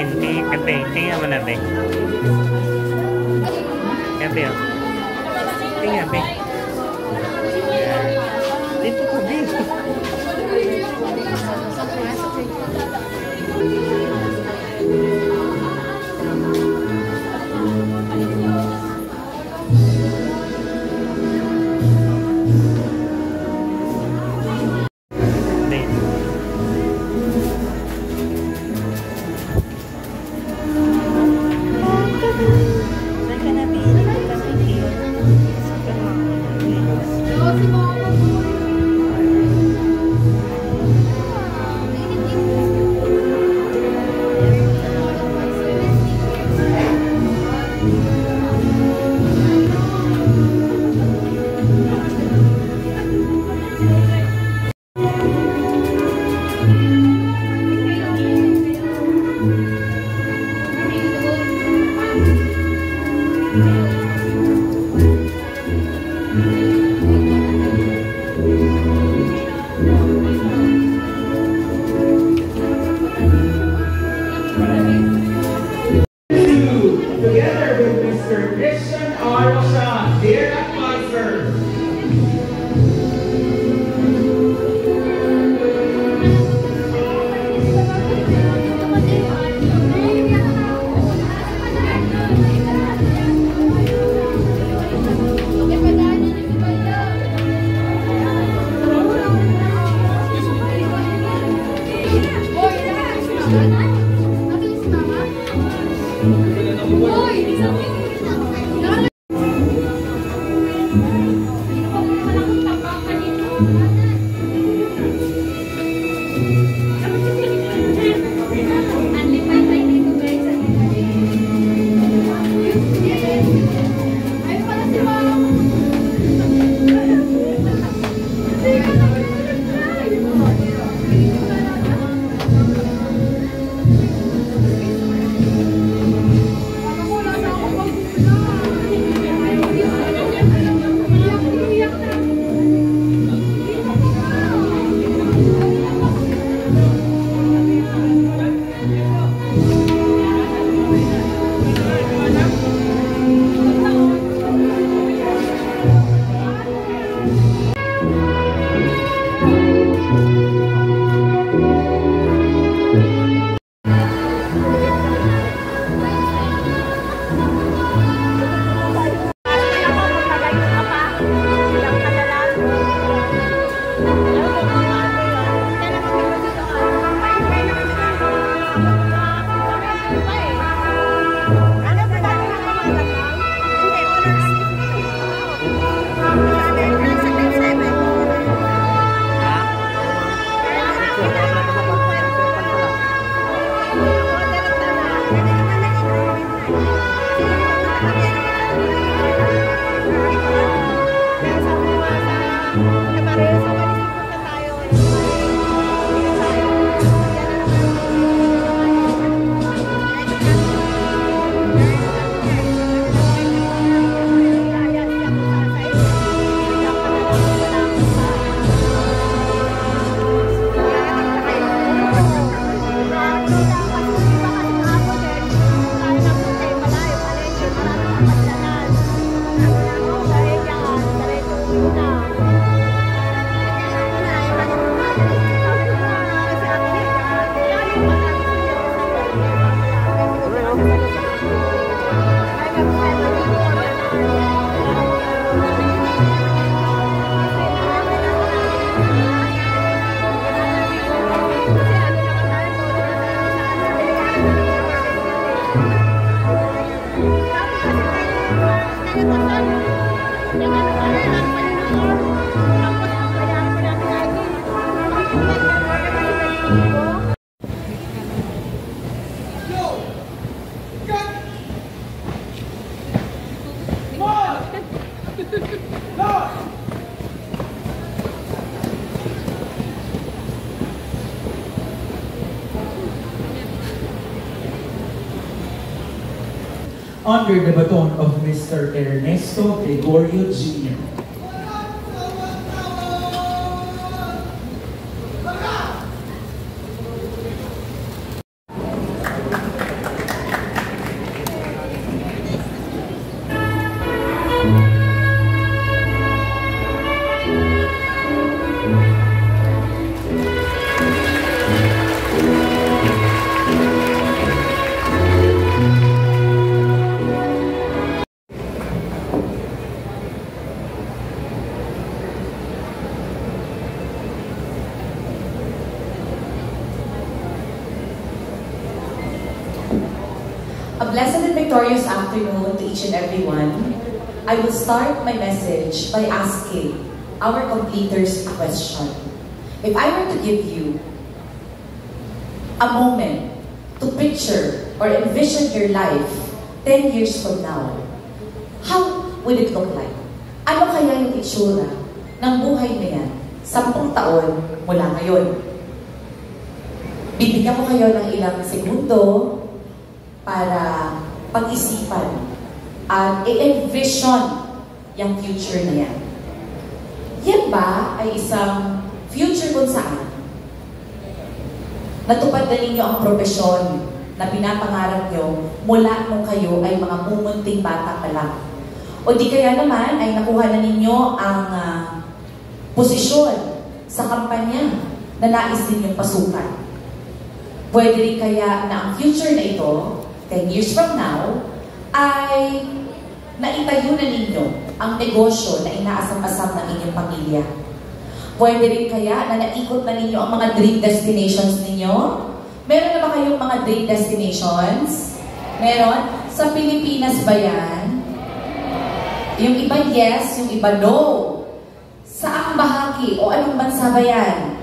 natin. Kape. Tingnan mo natin. Kape, oh. Tingnan, kape. Dito ka, dito. Under the baton of Mr. Ernesto Gregorio Jr. blessed and victorious afternoon to each and everyone. I will start my message by asking our completers a question. If I were to give you a moment to picture or envision your life 10 years from now, how would it look like? Ano kaya yung itsura ng buhay na yan 10 taon mula ngayon? Bibigyan ko kayo ng ilang segundo para pag-isipan at i-envision yung future na yan. Yan ba ay isang future kung saan natupad na ninyo ang propesyon na pinapangarap nyo mula nung kayo ay mga mumunting bata pa lang? O di kaya naman ay nakuha na ninyo ang posisyon sa kampanya na nais ninyong pasukan? Pwede rin kaya na ang future na ito, 10 years from now, ay naitayo na ninyo ang negosyo na inaasam-asam ng inyong pamilya. Pwede rin kaya na naikot na ninyo ang mga dream destinations ninyo. Meron na ba kayong mga dream destinations? Meron? Sa Pilipinas ba yan? Yung iba yes, yung iba no. Saang bahagi o anong bansa ba yan?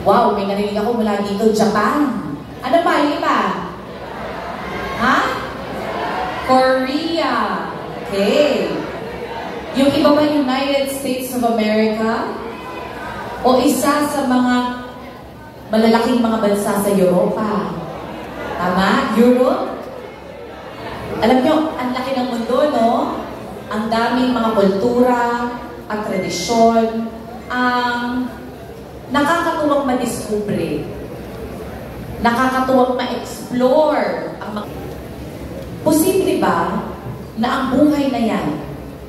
Wow, may narinig ako mula dito, Japan. Ano ba? Yung iba? Ha? Korea. Okay. Yung iba ba United States of America? O isa sa mga malalaking mga bansa sa Europa? Tama? Europe? Alam nyo, ang laki ng mundo, no? Ang daming mga kultura at tradisyon. Ang nakakatuwang madiskubre. Nakakatuwang ma-explore. Posible ba na ang buhay na yan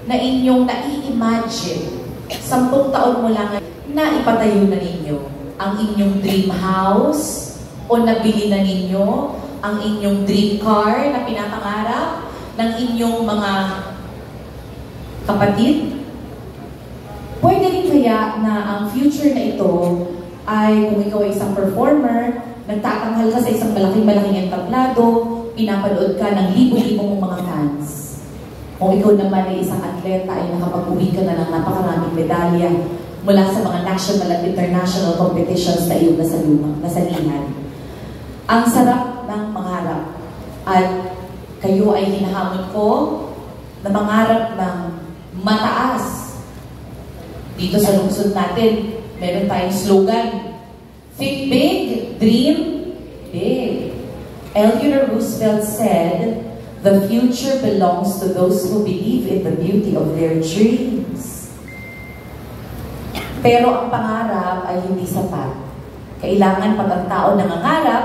na inyong nai-imagine 10 taon mo lang na ipatayo na ninyo ang inyong dream house o nabili na ninyo ang inyong dream car na pinapangarap ng inyong mga kapatid? Pwede rin kaya na ang future na ito ay kung ikaw ay isang performer, nagtatanghal ka sa isang malaking-malaking entablado, pinapanood ka ng libo-libong mga fans. Kung ikaw naman ay isang atleta ay nakapag-uwi ka na ng napakaraming medalya mula sa mga national at international competitions na iyong nasalihan. Ang sarap ng mangarap at kayo ay hinahamon ko na mangarap ng mataas. Dito sa lungsod natin, meron tayong slogan, Think big, dream big. Eleanor Roosevelt said, "The future belongs to those who believe in the beauty of their dreams." Pero ang pangarap ay hindi sapat. Kailangan pag ang tao nangangarap,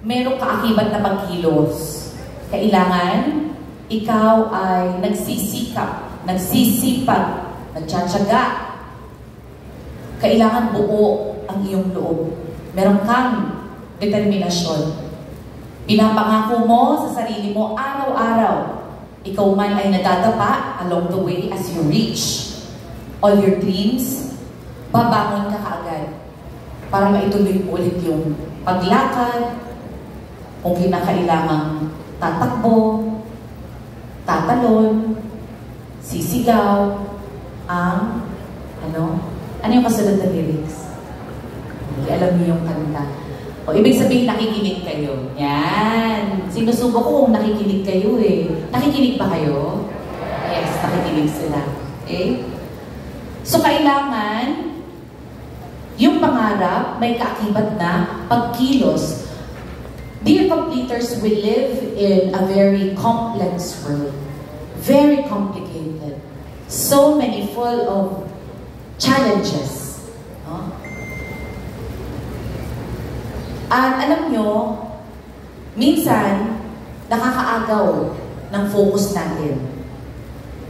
merong kaakibat na pagkilos. Kailangan ikaw ay nagsisikap, nagsisipag, nagtsatsaga. Kailangan buo ang iyong loob. Meron kang determinasyon. Pinapangako mo sa sarili mo araw-araw. Ikaw man ay nadadapa along the way as you reach all your dreams, babangon ka kaagad para maituloy mo ulit yung paglakad, kung kinakailangang tatakbo, tatalon, sisigaw, ang ano yung kasunod na lyrics? Hindi alam niyo yung kanta. O, ibig sabihin, nakikinig kayo. Yan. Sinusubo ko kung nakikinig kayo eh. Nakikinig ba kayo? Yes, nakikinig sila. Okay? So, kailangan yung pangarap may kaakibat na pagkilos. Dear completers, we live in a very complex world. Very complicated. So many full of challenges. No? At alam nyo, minsan, nakakaagaw ng focus natin.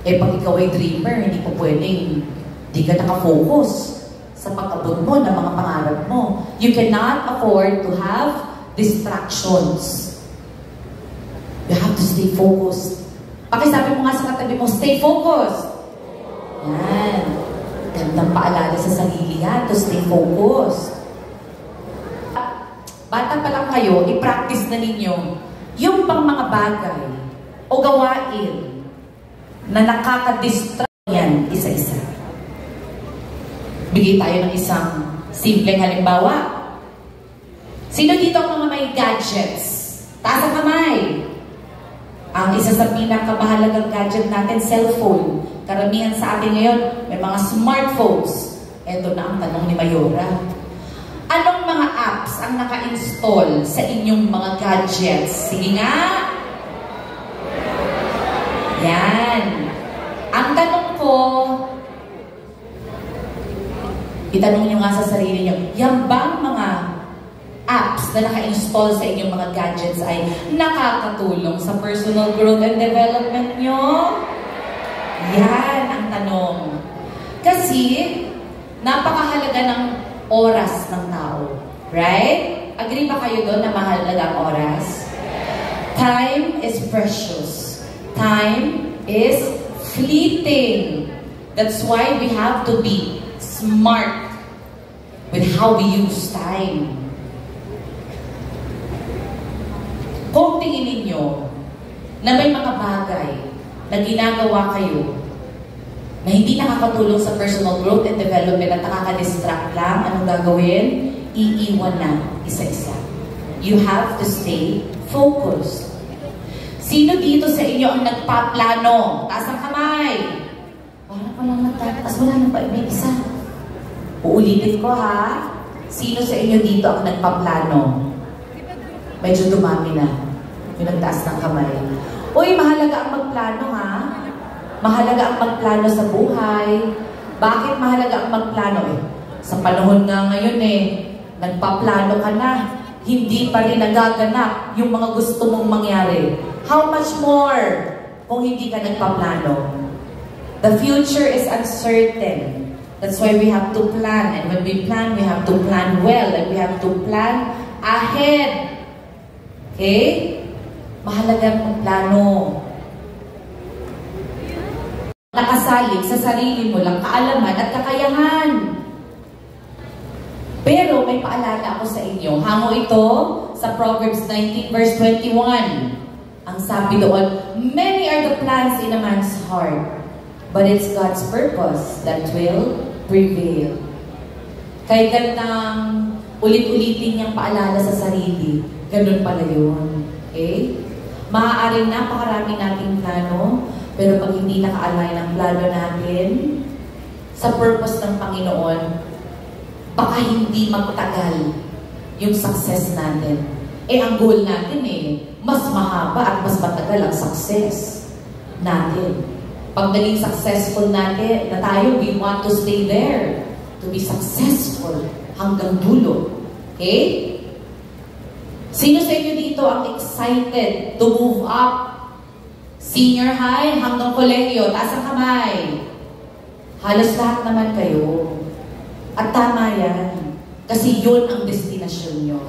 Eh, pag ikaw ay dreamer, hindi po pwedeng di ka nakafocus sa pag-abot mo ng mga pangarap mo. You cannot afford to have distractions. You have to stay focused. Pakisabi mo nga sa katabi mo, stay focused. Yan. Gandang paalala sa sarili yan, to stay focused. Bata pa lang kayo, i-practice na ninyo yung pang mga bagay o gawain na nakaka-distract yan isa-isa. Bigay tayo ng isang simpleng halimbawa. Sino dito ang mga may gadgets? Taas ang kamay. Ang isa sa pinakamahalagang gadget natin, cellphone. Karamihan sa atin ngayon, may mga smartphones. Ito na ang tanong ni Mayora. Anong mga apps ang naka-install sa inyong mga gadgets? Sige nga. Yan. Ang tanong ko, itanong nyo nga sa sarili nyo, yan bang mga apps na naka-install sa inyong mga gadgets ay nakakatulong sa personal growth and development nyo? Yan ang tanong. Kasi, napakahalaga ng oras ng tao. Right? Agree ba kayo doon na mahalaga ang oras? Time is precious. Time is fleeting. That's why we have to be smart with how we use time. Kung tingin ninyo na may mga bagay na ginagawa kayo na hindi nakakatulong sa personal growth and development at nakaka-distract lang, anong gagawin? Iiwan na isa-isa. You have to stay focused. Sino dito sa inyo ang nagpaplano? Taas ang kamay. Parang walang nagtataas. Wala nang pa-isa. Uulitin ko ha. Sino sa inyo dito ang nagpaplano? Medyo dumami na. Yung nagtaas ng kamay. Uy, mahalaga ang magplano ha. Mahalaga ang magplano sa buhay. Bakit mahalaga ang magplano eh? Sa panahon nga ngayon eh, nagpaplano ka na. Hindi pa rin nagaganap yung mga gusto mong mangyari. How much more kung hindi ka nagpaplano? The future is uncertain. That's why we have to plan. And when we plan, we have to plan well. And we have to plan ahead. Okay? Mahalaga ang plano. Nakasalig sa sarili mo lang kaalaman at kakayahan. Pero may paalala ako sa inyo. Hango ito sa Proverbs 19 verse 21. Ang sabi doon, many are the plans in a man's heart, but it's God's purpose that will prevail. Kaya gandang ulit-ulitin niyang paalala sa sarili. Ganun pala yun. Okay? Maaaring napakarami nating plano, pero pag hindi naka-align ang plano natin sa purpose ng Panginoon, baka hindi magtagal yung success natin. Eh, ang goal natin mas mahaba at mas matagal ang success natin. Pag naging successful natin na tayo, we want to stay there. To be successful hanggang dulo. Okay? Sino sa inyo dito ang excited to move up? Senior high hanggang kolehiyo, taas ang kamay. Halos lahat naman kayo. At tama yan. Kasi yun ang destinasyon nyo.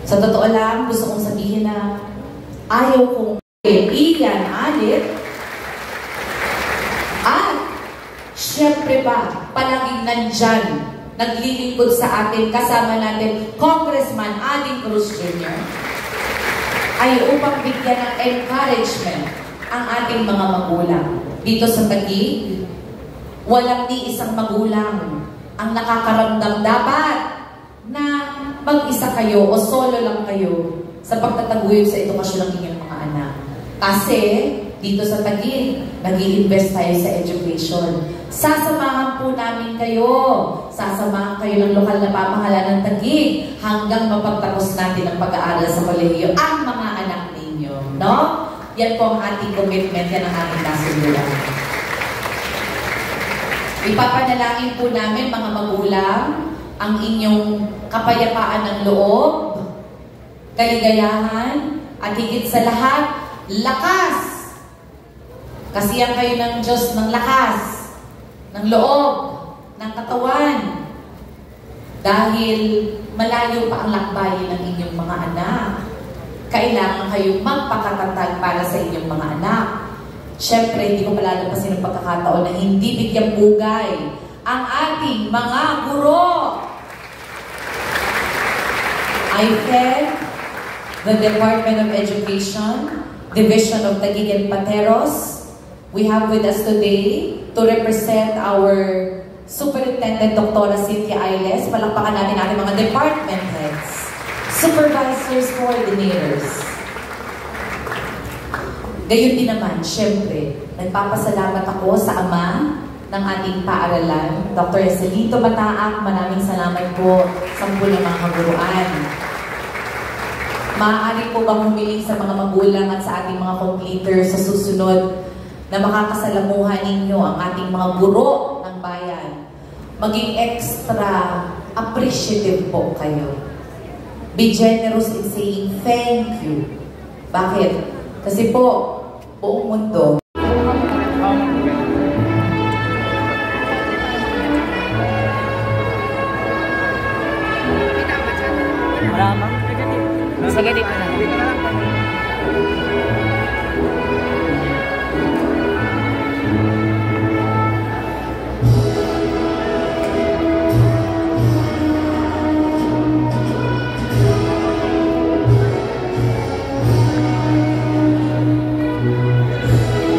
Sa totoo lang, gusto kong sabihin na ayaw kong iyan, alit. At syempre pa, palaging nandyan, naglilingkod sa atin, kasama natin, Congressman Aling Cruz Jr. ay upang bigyan ng encouragement ang ating mga magulang. Dito sa Taguig, walang ni isang magulang ang nakakaramdam dapat na mag-isa kayo o solo lang kayo sa pagtataguyod sa edukasyon ng inyong mga anak. Kasi dito sa Taguig, nag-i-invest tayo sa education. Sasamahan po namin kayo. Sasamahan kayo ng lokal na pamahalaan ng Taguig hanggang mapagtapos natin ang pag-aaral sa kolehiyo ang mga anak ninyo. No? Yan po ang ating commitment. Yan ang ating kasunduan. Ipapanalangin po namin, mga magulang, ang inyong kapayapaan ng loob, kaligayahan, at higit sa lahat, lakas. Kasiyan kayo ng Diyos ng lakas, ng loob, ng katawan. Dahil malayo pa ang lakbayin ng inyong mga anak. Kailangan kayong magpakatatag para sa inyong mga anak. Siyempre, hindi ko palalampasin ang pagkakataon na hindi bigyang bugay ang ating mga guro. I thank the Department of Education, Division of Taguig and Pateros. We have with us today to represent our Superintendent Dr. Cynthia Ailes. Palakpakan natin ating mga department heads, supervisors, coordinators. Gayon din naman, syempre, nagpapasalamat ako sa ama ng ating paaralan, Dr. Eselito Bataak. Maraming salamat po sa mga kaguruan. Maaari po bang humiling sa mga magulang at sa ating mga completers sa susunod na makakasalamuhan ninyo ang ating mga guro ng bayan? Maging extra appreciative po kayo. Be generous in saying thank you. Bakit? Kasi po, buong mundo, sige, dito na.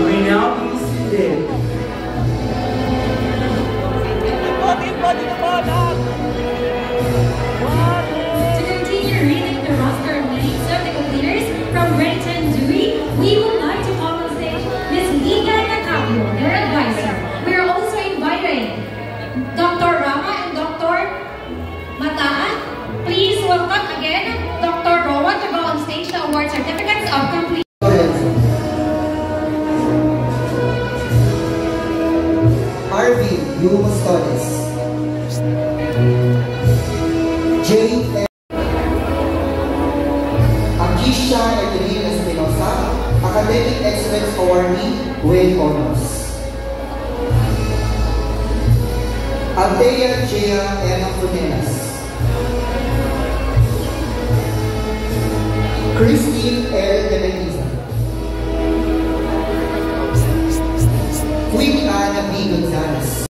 We now be seated. To continue reading the roster of names of the completers from Renton Dewey, we would like to call on stage Ms. Liga Nacabio, their advisor. We are also inviting Dr. Rama and Dr. Mataan. Please welcome again Dr. Rowan to go on stage to award certificates of completion. Arvin U. Mostones, J. Akisha Evelyn Espinosa, Academic Excellence Awardee with Honors. Althea Jea N. Funenas, Christine L. Demetiza, Queen Ana B. Gonzalez,